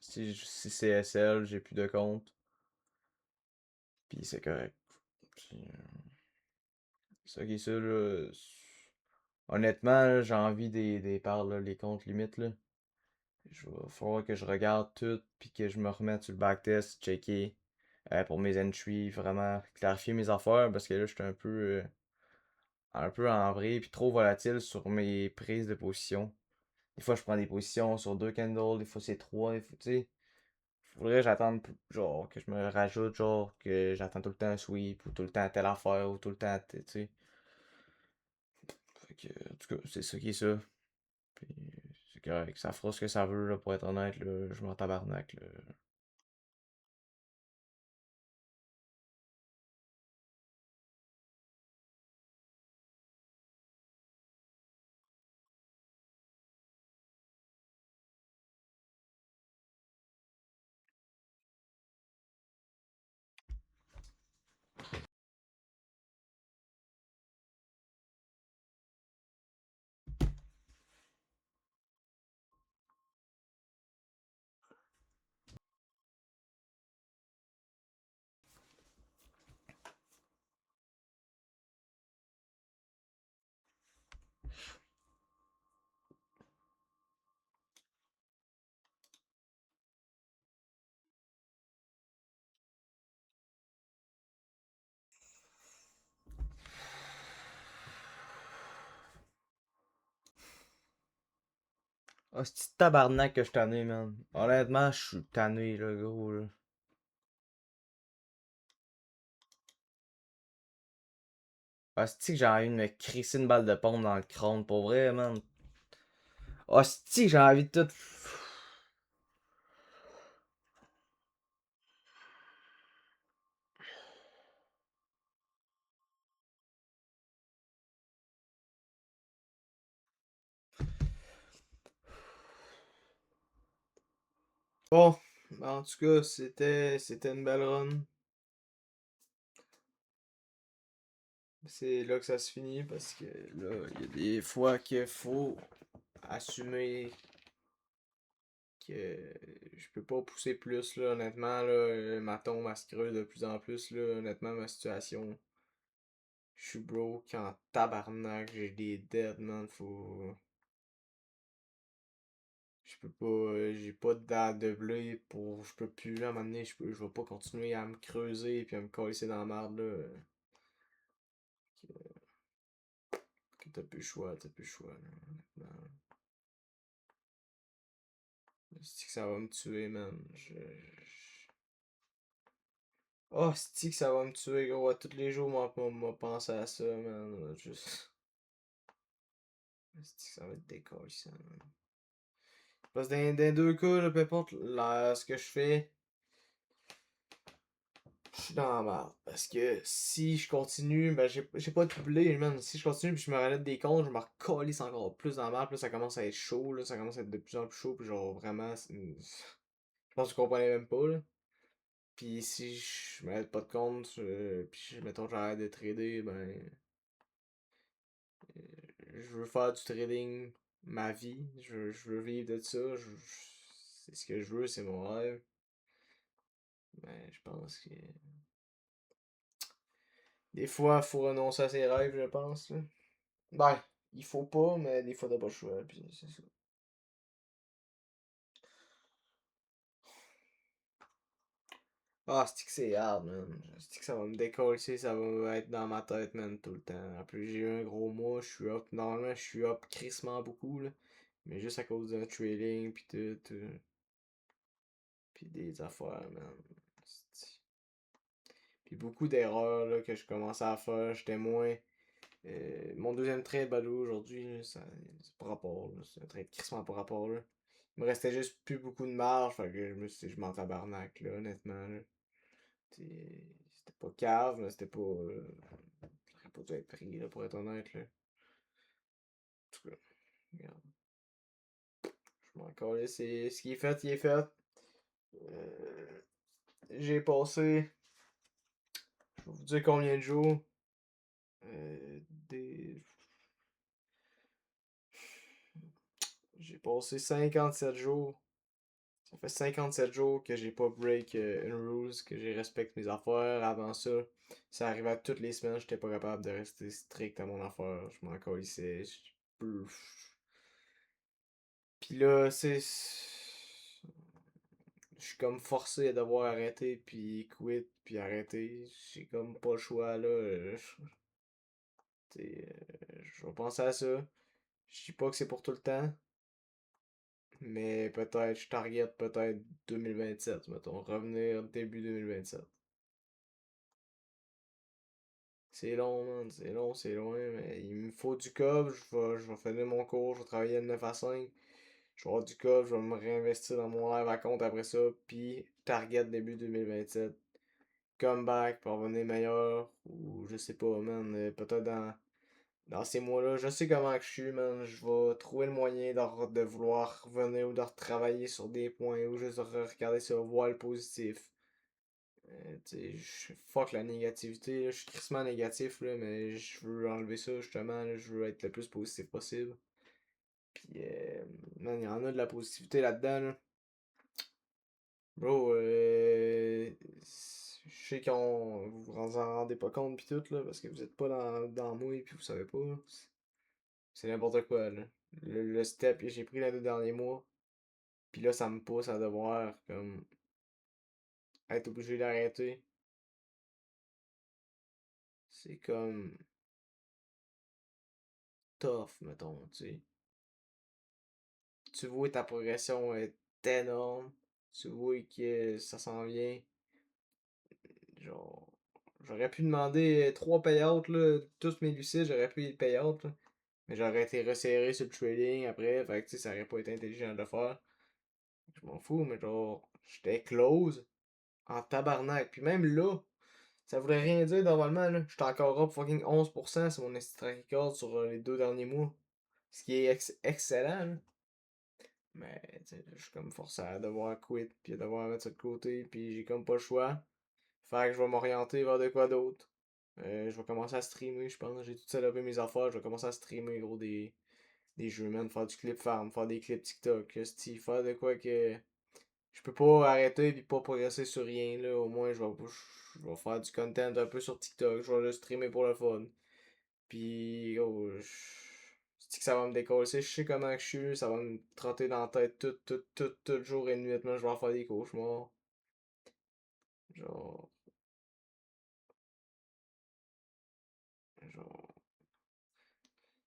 si c'est SL, j'ai plus de compte. Puis c'est correct. Puis, ça qui est ça, là. Honnêtement, là, j'ai envie des parts, là, les comptes limites, là. Je va falloir que je regarde tout, puis que je me remette sur le backtest, checker pour mes entries, vraiment clarifier mes affaires, parce que là, j'étais un peu en vrai, puis trop volatile sur mes prises de position. Des fois, je prends des positions sur 2 candles, des fois c'est trois, des fois, tu sais. Faudrait que j'attende, genre, que je me rajoute, genre, que j'attends tout le temps un sweep, ou tout le temps telle affaire, ou tout le temps, tu sais. Fait que, en tout cas, c'est ça qui est ça. Puis, c'est correct, ça fera ce que ça veut, là, pour être honnête, là, je m'en tabarnak, là. Ah, c'est tabarnak que je suis tanné, man. Honnêtement, je suis tanné, là, gros, là. Ah, c'est que j'ai envie de me crisser une balle de pompe dans le crâne, pour vrai, man. Ah, c'est que j'ai envie de tout. Bon, en tout cas, c'était une belle run. C'est là que ça se finit parce que là, il y a des fois qu'il faut assumer que je peux pas pousser plus là, honnêtement là, ma tombe elle se creuse de plus en plus là, honnêtement ma situation, je suis broke en tabarnak, j'ai des dettes man, faut je peux pas j'ai pas de date de blé pour je peux plus là, à un moment donné, je vais pas continuer à me creuser puis à me coller dans la merde là. Que t'as plus le choix, t'as plus le choix là, honnêtement. C'est que ça va me tuer man, oh, c'est que ça va me tuer, gros. À tous les jours, moi, penser à ça, man. Juste. C'est que ça va être décolle, ça, man. Parce que dans les deux cas, là, peu importe ce que je fais, suis dans la merde. Parce que si je continue, ben j'ai pas doublé, man. Si je continue puis je me relève des comptes, je me recalisse encore plus dans la merde. Puis là, ça commence à être chaud, là. Ça commence à être de plus en plus chaud. Puis genre, vraiment, je pense que vous comprenez même pas, là. Puis si je me lève pas de compte, puis mettons j'arrête de trader, ben. Je veux faire du trading ma vie. Je veux vivre de ça. C'est ce que je veux, c'est mon rêve. Ben, je pense que. Des fois, faut renoncer à ses rêves, je pense, là. Ben, il faut pas, mais des fois, t'as pas le choix, puis c'est ça. Ah, c'est que c'est hard, man. C'est que ça va me décoller, ça va être dans ma tête, man, tout le temps. En plus, j'ai eu un gros mois, je suis up. Normalement, je suis up crissement beaucoup, là. Mais juste à cause d'un trading, pis tout. Pis des affaires, man. Puis beaucoup d'erreurs là, que je commençais à faire. J'étais moins. Mon deuxième trade Balou aujourd'hui, c'est pas rapport. C'est un trade crissement pas rapport. Là. Il me restait juste plus beaucoup de marge. Fait que je me suis dit, je m'en tabarnak, là, honnêtement. Là. C'était pas cave, mais c'était pas. Ça aurait pas dû être pris, là, pour être honnête. Là. En tout cas, regarde. Je m'en calais. C'est ce qui est fait, il est fait. Euh, j'ai passé. Je vais vous dire combien de jours. Des J'ai passé 57 jours. Ça fait 57 jours que j'ai pas break une rules, que j'ai respecté mes affaires. Avant ça, ça arrivait toutes les semaines, j'étais pas capable de rester strict à mon affaire. Je m'en colissais. Puis là, c'est. Je suis comme forcé à devoir arrêter, puis quit, puis arrêter. J'ai comme pas le choix, là. Je vais penser à ça. Je dis pas que c'est pour tout le temps. Mais peut-être, je target peut-être 2027, mettons. Revenir début 2027. C'est long, man. C'est long, c'est loin. Mais il me faut du cob. Je vais finir mon cours. Je vais travailler de 9 à 5. Je vais avoir du cob. Je vais me réinvestir dans mon live à compte après ça. Puis, target début 2027. Comeback pour revenir meilleur. Ou je sais pas, man. Peut-être dans ces mois-là, je sais comment que je suis, man. Je vais trouver le moyen de vouloir revenir ou de retravailler sur des points ou juste de regarder ça, voir le positif. Fuck la négativité, là. Je suis crissement négatif, là, mais je veux enlever ça, justement. Là. Je veux être le plus positif possible. Puis, man, il y en a de la positivité là-dedans, là. Bro, je sais qu'on vous vous en rendez pas compte pis tout, là, parce que vous êtes pas dans le mouille pis vous savez pas. Là. C'est n'importe quoi, là. Le step que j'ai pris les 2 derniers mois, puis là, ça me pousse à devoir, comme, être obligé d'arrêter. C'est comme tough, mettons, tu sais. Tu vois ta progression est énorme. Tu vois que ça s'en vient. Genre, j'aurais pu demander 3 payouts, là. Tous mes lucides, j'aurais pu les payouts, là. Mais j'aurais été resserré sur le trading après. Fait que, tu sais, ça aurait pas été intelligent de le faire. Je m'en fous, mais genre, j'étais close en tabarnak. Puis même là, ça voulait rien dire normalement, là. J'étais encore up fucking 11%, c'est mon extra record sur les 2 derniers mois. Ce qui est excellent, là. Mais, tu sais, je suis comme forcé à devoir quit, puis à devoir mettre ça de côté, puis j'ai comme pas le choix. Fait que je vais m'orienter vers de quoi d'autre. Je vais commencer à streamer, je pense. J'ai tout setup mes affaires, je vais commencer à streamer, gros, des jeux, man. Faire du clip farm, faire des clips TikTok, faire de quoi que je peux pas arrêter puis pas progresser sur rien, là. Au moins, je vais faire du content un peu sur TikTok, je vais le streamer pour le fun. Puis, oh, c'est que ça va me décoller. Je sais comment que je suis, ça va me trotter dans la tête tout jour et nuit. Maintenant, je vais en faire des cauchemars. Genre, genre,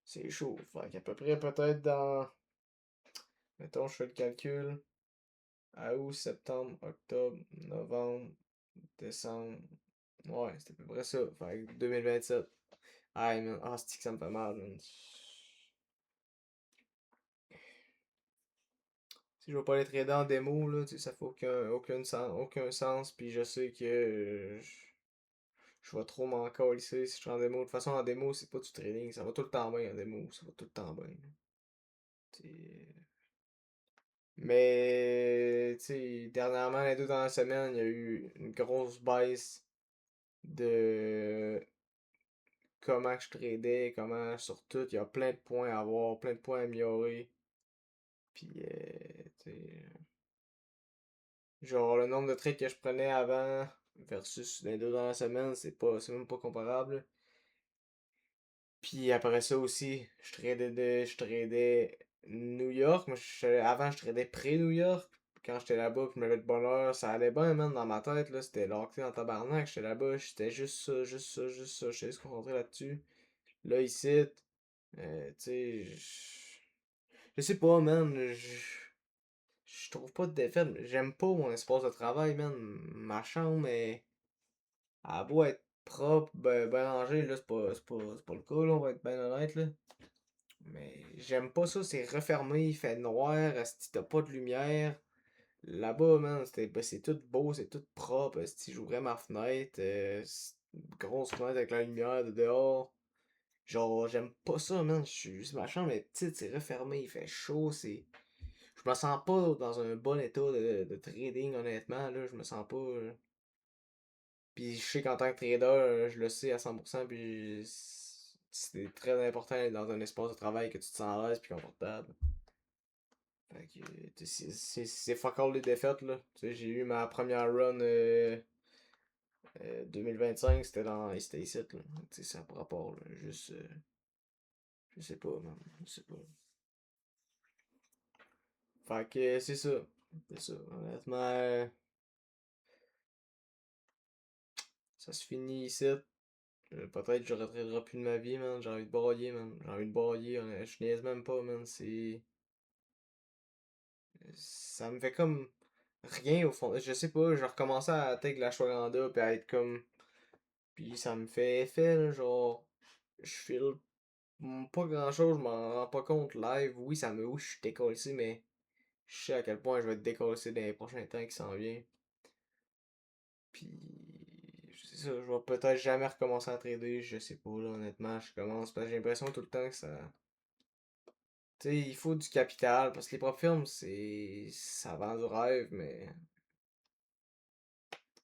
c'est chaud. Fait qu'à peu près, peut-être dans, mettons, je fais le calcul, à août, septembre, octobre, novembre, décembre. Ouais, c'est à peu près ça. Fait que 2027. Aïe, man. Ah, c'est que ça me fait mal, man. Si je vais pas les trader en démo, là, tu sais, ça fait aucun sens. Puis je sais que je vais trop m'en ici si je suis en démo. De toute façon, en démo, c'est pas du trading. Ça va tout le temps bien en démo. Ça va tout le temps bien. Mais, tu sais, dernièrement, les 2 dernières semaines, il y a eu une grosse baisse de comment je tradais, comment sur tout. Il y a plein de points à avoir, plein de points à améliorer. Puis, tu sais, genre le nombre de trades que je prenais avant versus les 2 dernières semaines, c'est même pas comparable. Puis après ça aussi, je tradais New York. Moi, avant, je tradais pré-New York. Quand j'étais là-bas, puis je me levais de bonne heure, ça allait bien, man, dans ma tête, là. C'était locké dans tabarnak. J'étais là-bas, j'étais juste ça, juste ça, juste ça. J'étais juste concentré là-dessus. Là, ici, tu sais, je sais pas, man. Je trouve pas de défaite. J'aime pas mon espace de travail, man. Ma chambre est. Elle a beau être propre, ben rangée, là, c'est pas le cas, là, on va être ben honnête, là. Mais j'aime pas ça, c'est refermé, il fait noir, si t'as pas de lumière. Là-bas, man, c'est tout beau, c'est tout propre. Si j'ouvrais ma fenêtre, grosse fenêtre avec la lumière de dehors. Genre, j'aime pas ça, man. Ma chambre est petite, c'est refermé, il fait chaud, c'est. Je me sens pas dans un bon état de trading, honnêtement, là. Je me sens pas. Puis je sais qu'en tant que trader, je le sais à 100%, puis c'est très important d'être dans un espace de travail que tu te sens à l'aise puis confortable. Fait que c'est fuck all les défaites là. Tu sais, j'ai eu ma première run 2025, c'était ici là. Tu sais, ça par rapport là. Juste je sais pas, man. Je sais pas. Fait que c'est ça. C'est ça. Honnêtement, ça se finit ici. Peut-être que je retraiterai plus de ma vie, man. J'ai envie de broyer, man. J'ai envie de broyer. Je niaise même pas, man. C'est. Ça me fait comme rien au fond. Je sais pas, je recommençais à take la Ashwagandha puis à être comme. Puis ça me fait effet, là, genre. Je file pas grand chose, je m'en rends pas compte live. Oui, oui, je suis décollé, mais je sais à quel point je vais être décollé dans les prochains temps qui s'en vient. Puis. C'est ça, je vais peut-être jamais recommencer à trader, je sais pas, là, honnêtement. Je commence parce que j'ai l'impression tout le temps que ça. Tu sais, il faut du capital parce que les prop firms, ça vend du rêve, mais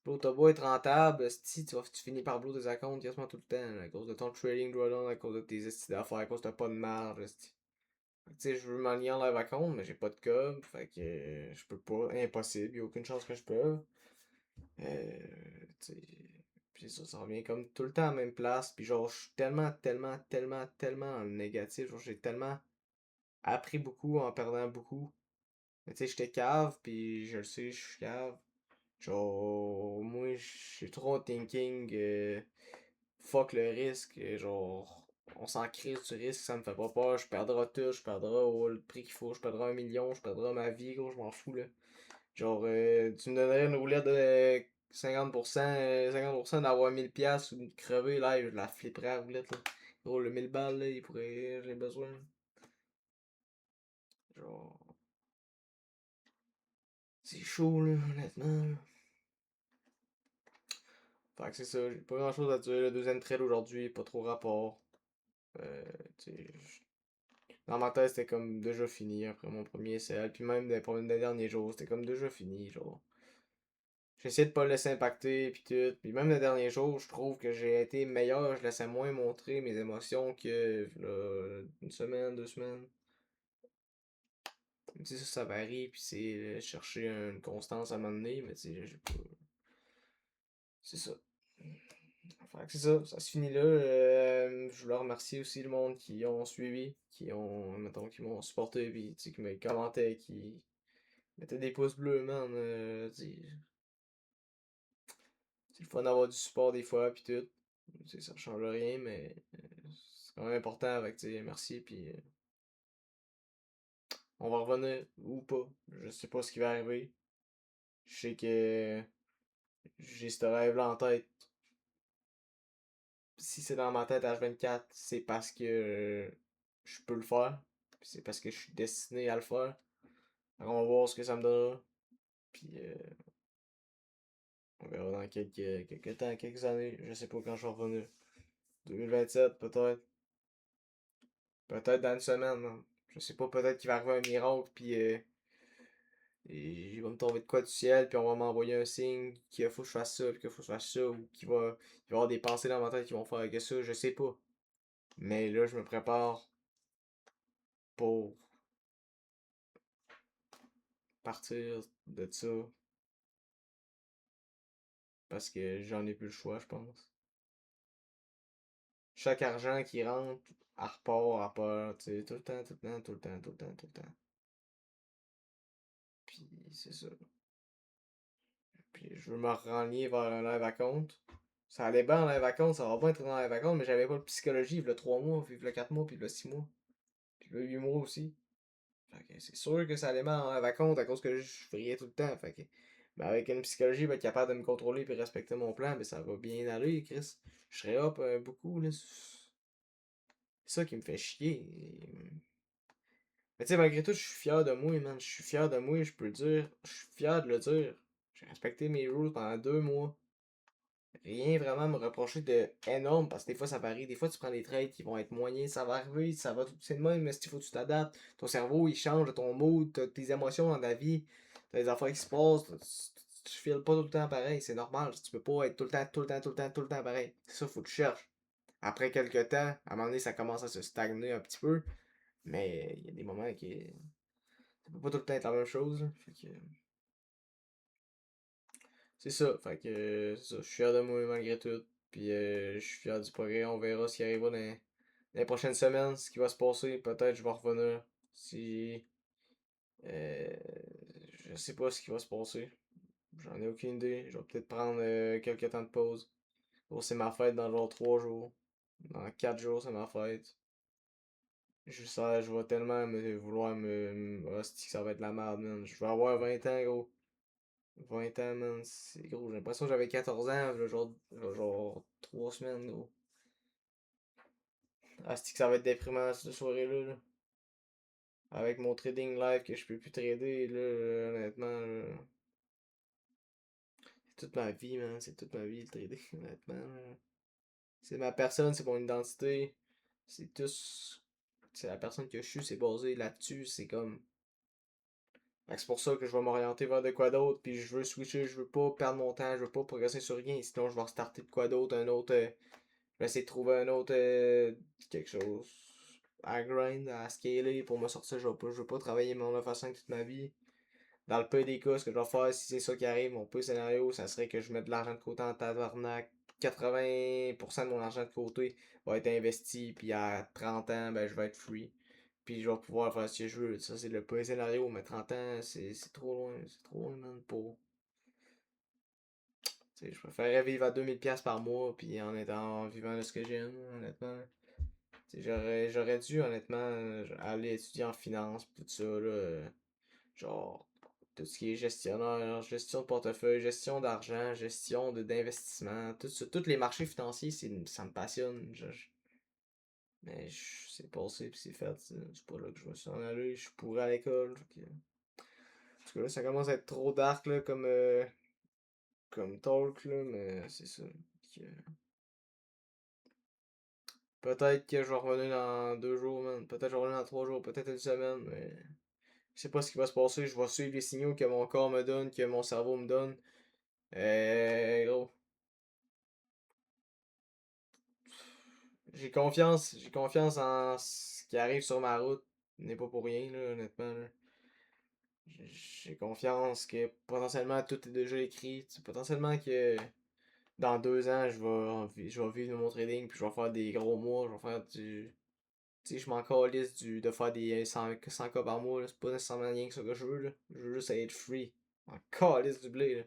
Bro, t'as beau être rentable, si tu finis par blow tes accounts quasiment tout le temps, là, à cause de ton trading drawdown, à cause de tes esti d'affaires, à cause de t'as pas de marge, esti. Fait que, tu sais, je veux m'aligner en live account, mais j'ai pas de cob, fait que je peux pas, impossible, y a aucune chance que je peux. Tu sais, puis ça revient comme tout le temps à la même place, puis genre, je suis tellement, tellement, tellement, tellement en négatif, genre, j'ai tellement appris beaucoup en perdant beaucoup. Mais tu sais, j'étais cave, puis je le sais, je suis cave. Genre, moi, j'ai trop thinking, fuck le risque, genre, on s'en crise du risque, ça me fait pas peur, je perdrai tout, je perdrai le prix qu'il faut, je perdrai 1 million, je perdrai ma vie, gros, je m'en fous, là. Genre, tu me donnerais une roulette de 50%, 50% d'avoir 1000$ ou de crever, là, je la flipperais à la roulette, là. Gros, le 1000 balles, là, il pourrait, j'ai besoin. Genre, c'est chaud, là, honnêtement, là. Fait que c'est ça, j'ai pas grand chose à dire. Le deuxième trade aujourd'hui, pas trop rapport. Euh, tu sais, dans ma tête, c'était comme déjà fini après mon premier sel. Puis même des derniers jours, c'était comme déjà fini. Genre, j'essayais de pas le laisser impacter. Puis tout. Puis même les derniers jours, je trouve que j'ai été meilleur. Je laissais moins montrer mes émotions que là, une semaine, 2 semaines. Tu sais, ça varie. Puis c'est chercher une constance à un moment donné. Mais tu sais, j'ai pas. C'est ça. Fait que c'est ça, ça se finit là. Je voulais remercier aussi le monde qui ont suivi, mettons, qui m'ont supporté, puis tu sais, qui me commentaient, qui mettaient des pouces bleus, man. C'est le fun d'avoir du support des fois, puis tout. Tu sais, ça change rien, mais c'est quand même important avec, tu sais, merci, puis on va revenir ou pas. Je sais pas ce qui va arriver. Je sais que j'ai ce rêve-là en tête. Si c'est dans ma tête H24, c'est parce que je peux le faire. C'est parce que je suis destiné à le faire. On va voir ce que ça me donnera. Puis On verra dans quelques temps, quelques années. Je sais pas quand je vais revenir. 2027, peut-être. Peut-être dans une semaine, man. Je sais pas, peut-être qu'il va arriver un miracle, puis et il va me tomber de quoi du ciel, puis on va m'envoyer un signe qu'il faut que je fasse ça, puis qu'il faut que je fasse ça, ou il va y avoir des pensées dans ma tête qui vont faire que ça, je sais pas. Mais là, je me prépare pour partir de ça, parce que j'en ai plus le choix, je pense. Chaque argent qui rentre, à repart, à part, tu sais, tout le temps, tout le temps, tout le temps, tout le temps, tout le temps. Puis c'est ça. Puis je veux me renlier vers un live account. Ça allait bien en live account, ça va pas être dans live account, mais j'avais pas de psychologie, il y a 3 mois, puis il y a 4 mois, puis il y a 6 mois, puis il y a 8 mois aussi. Fait que c'est sûr que ça allait mal en live account à cause que je friais tout le temps. Fait que, mais avec une psychologie, je vais être capable de me contrôler et respecter mon plan, mais ça va bien aller, Chris. Je serais up beaucoup, là. C'est ça qui me fait chier. Mais tu sais, malgré tout, je suis fier de moi, man. Je suis fier de moi, je peux le dire. Je suis fier de le dire. J'ai respecté mes rules pendant 2 mois. Rien vraiment à me reprocher de énorme, parce que des fois ça varie. Des fois tu prends des trades qui vont être moyens, ça va arriver, ça va tout c'est de même, mais il faut que tu t'adaptes. Ton cerveau il change, ton mood, t'as tes émotions dans ta vie, t'as des affaires qui se passent, tu files pas tout le temps pareil, c'est normal. Tu peux pas être tout le temps, tout le temps, tout le temps, tout le temps pareil. C'est ça, faut que tu cherches. Après quelques temps, à un moment donné, ça commence à se stagner un petit peu, mais il y a des moments qui. Ça peut pas tout le temps être la même chose, là. Fait que. C'est ça, fait que c'est ça, je suis fier de moi malgré tout. Puis je suis fier du progrès, on verra ce qui arrivera dans les prochaines semaines, ce qui va se passer. Peut-être je vais revenir. Si. euh, je sais pas ce qui va se passer. J'en ai aucune idée. Je vais peut-être prendre quelques temps de pause. Oh, c'est ma fête dans genre 3 jours. Dans 4 jours, c'est ma fête. Je vais tellement vouloir hostie que ça va être la merde, man. Je vais avoir 20 ans, gros. 20 ans, man, c'est gros. J'ai l'impression que j'avais 14 ans, là, genre 3 semaines, gros. Ah, c'est que ça va être déprimant cette soirée-là, là. Avec mon trading live que je peux plus trader, là, honnêtement, là. C'est toute ma vie, man. C'est toute ma vie, le trading, honnêtement, là. C'est ma personne, c'est mon identité. C'est tout. C'est la personne que je suis, c'est basé là-dessus. C'est comme. Fait que c'est pour ça que je vais m'orienter vers de quoi d'autre, puis je veux switcher, je veux pas perdre mon temps, je veux pas progresser sur rien, sinon je vais restarter de quoi d'autre, un autre. Je vais essayer de trouver un autre. Quelque chose à grind, à scaler pour me sortir. Je veux pas travailler mon 9 à 5 toute ma vie. Dans le pire des cas, ce que je vais faire, si c'est ça qui arrive, mon pire scénario, ça serait que je mette de l'argent de côté en tabarnak. 80% de mon argent de côté va être investi, puis à 30 ans, ben, je vais être free. Puis je vais pouvoir faire ce que je veux. Ça, c'est le pire scénario, mais 30 ans, c'est trop loin. C'est trop loin, man, pour. Tu sais, je préférerais vivre à 2000$ par mois, puis en vivant de ce que j'aime, honnêtement. J'aurais dû, honnêtement, aller étudier en finance, pis tout ça, là. Genre, tout ce qui est gestionnaire, gestion de portefeuille, gestion d'argent, gestion d'investissement, tout ça, tous les marchés financiers, ça me passionne. Mais c'est passé pis c'est fait. C'est pas là que je me suis en allé, je suis pourri à l'école. Parce que là, ça commence à être trop dark, là, comme talk, là, mais c'est ça. Que- Peut-être que je vais revenir dans 2 jours, man. Peut-être que je vais revenir dans 3 jours, peut-être une semaine, mais. Je sais pas ce qui va se passer, je vais suivre les signaux que mon corps me donne, que mon cerveau me donne. Gros, j'ai confiance en ce qui arrive sur ma route. N'est pas pour rien, là, honnêtement, là. J'ai confiance que potentiellement tout est déjà écrit. Potentiellement que dans 2 ans, je vais vivre de mon trading, puis je vais faire des gros mois, je vais faire du. Tu sais, je m'en calisse de faire des 100K par mois, là. C'est pas nécessairement rien que ça que je veux, là. Je veux juste être free. Je m'en calisse du blé, là.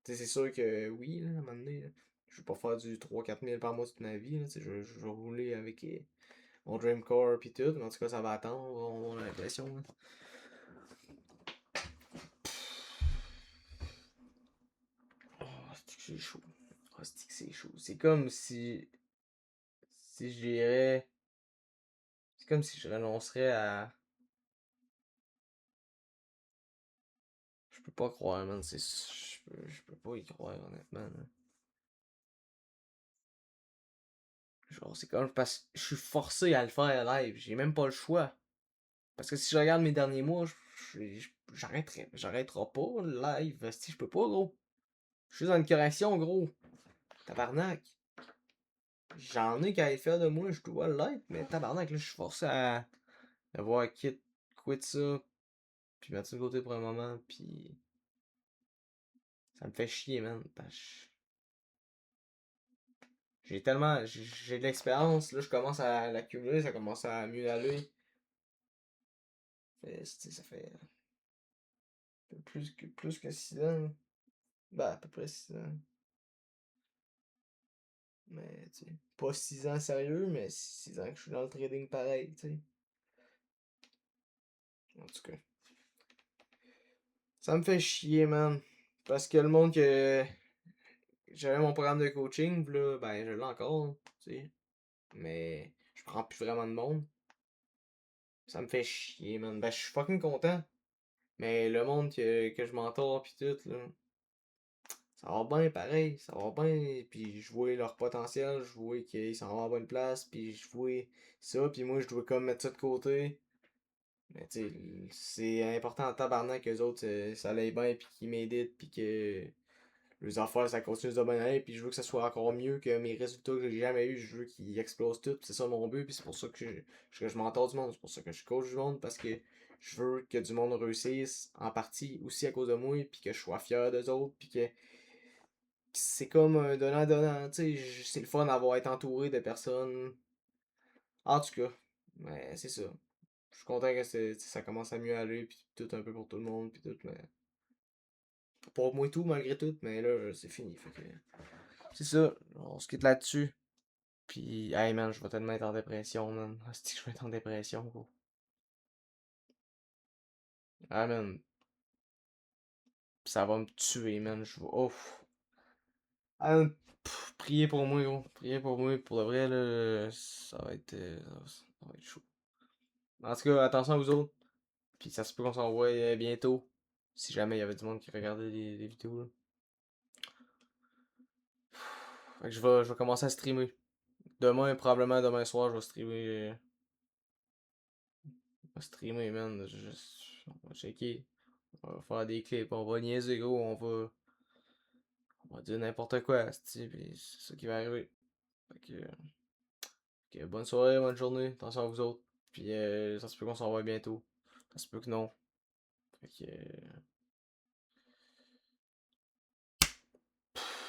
Tu sais, c'est sûr que oui, là, à un moment donné, là, je vais pas faire du 3-4 000 par mois toute ma vie. Là, tu sais, je vais rouler avec mon Dream Core pis tout, mais en tout cas, ça va attendre, on a l'impression. Là. Oh, c'est que c'est chaud. Oh, c'est que c'est chaud. C'est comme si j'irais. C'est comme si je renoncerais à. Je peux pas croire, man. je peux pas y croire, honnêtement, là. Genre, c'est comme parce que je suis forcé à le faire live. J'ai même pas le choix. Parce que si je regarde mes derniers mois, j'arrêterai pas le live. Si je peux pas, gros. Je suis dans une correction, gros. Tabarnak. J'en ai qu'à être fier de moi, je dois l'être, mais tabarnak, là, je suis forcé à devoir quit ça, puis mettre ça de côté pour un moment, puis ça me fait chier, man. Parce que j'ai de l'expérience, là, je commence à l'accumuler, ça commence à mieux aller. Ça fait plus que 6 ans. Ben, à peu près 6 ans. Mais, tu sais, pas 6 ans sérieux, mais 6 ans que je suis dans le trading pareil, tu sais. En tout cas. Ça me fait chier, man. Parce que le monde que j'avais mon programme de coaching, là, ben, je l'ai encore, tu sais. Mais je prends plus vraiment de monde. Ça me fait chier, man. Ben, je suis fucking content. Mais le monde que je m'entoure pis tout, là, ça va bien pareil. Ça va bien. Puis je vois leur potentiel, je vois qu'ils s'en vont à bonne place. Puis je vois ça. Puis moi, je dois comme mettre ça de côté. Mais tu sais, c'est important en tabarnak que les autres, ça aille bien. Puis qu'ils m'éditent. Puis que les affaires, ça continue de bien aller, puis je veux que ça soit encore mieux que mes résultats que j'ai jamais eu, je veux qu'ils explosent tout, c'est ça mon but, puis c'est pour ça que je m'entoure du monde, c'est pour ça que je coach du monde, parce que je veux que du monde réussisse, en partie aussi à cause de moi, puis que je sois fier d'eux autres, puis que c'est comme un donnant-donnant, tu sais, c'est le fun d'avoir été entouré de personnes, en tout cas, mais c'est ça. Je suis content que ça commence à mieux aller, puis tout un peu pour tout le monde, puis tout, mais pour moi tout, malgré tout, mais là, c'est fini, fait que... C'est ça, on se quitte là-dessus. Puis, hey man, je vais tellement être en dépression, man. Hostie que je vais être en dépression, gros. Ah man, ça va me tuer, man. Je vais. Ouf. Ah, man, priez pour moi, gros. Priez pour moi. Pour de vrai, là, ça va être chaud. En tout cas, attention à vous autres. Puis ça se peut qu'on s'envoie bientôt. Si jamais il y avait du monde qui regardait les vidéos, là. Fait que je vais commencer à streamer. Demain, probablement demain soir, je vais streamer. Man. On va checker. On va faire des clips, on va niaiser, gros. On va dire n'importe quoi, pis c'est ça qui va arriver. Fait que bonne soirée, bonne journée, attention à vous autres. Puis ça se peut qu'on s'en voit bientôt. Ça se peut que non. Fait que.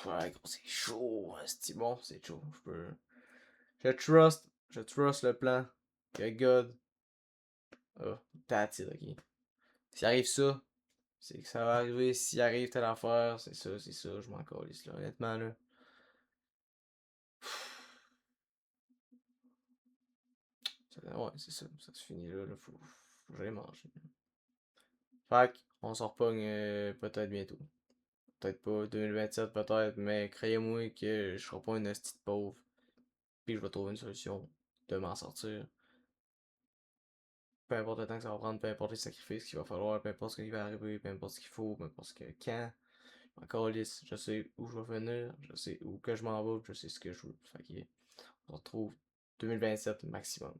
Ouais, gros, c'est chaud. C'est bon, c'est chaud. Je peux. Je trust le plan. Que God. Ah, that's it, ok. S'il arrive ça, c'est que ça va arriver. S'il arrive telle affaire, c'est ça, je m'en calisse là. Honnêtement, là. Ouais, c'est ça. Ça se finit là. Faut que j'aille manger. Fait on s'en repogne peut-être bientôt. Peut-être pas 2027 peut-être, mais croyez-moi que je serai pas une hostie de pauvre. Puis je vais trouver une solution de m'en sortir. Peu importe le temps que ça va prendre, peu importe les sacrifices qu'il va falloir, peu importe ce qui va arriver, peu importe ce qu'il faut, peu importe ce que quand. Encore lisse, je sais où je vais venir, je sais où que je m'en vais, je sais ce que je veux. Fait que on se retrouve 2027 maximum.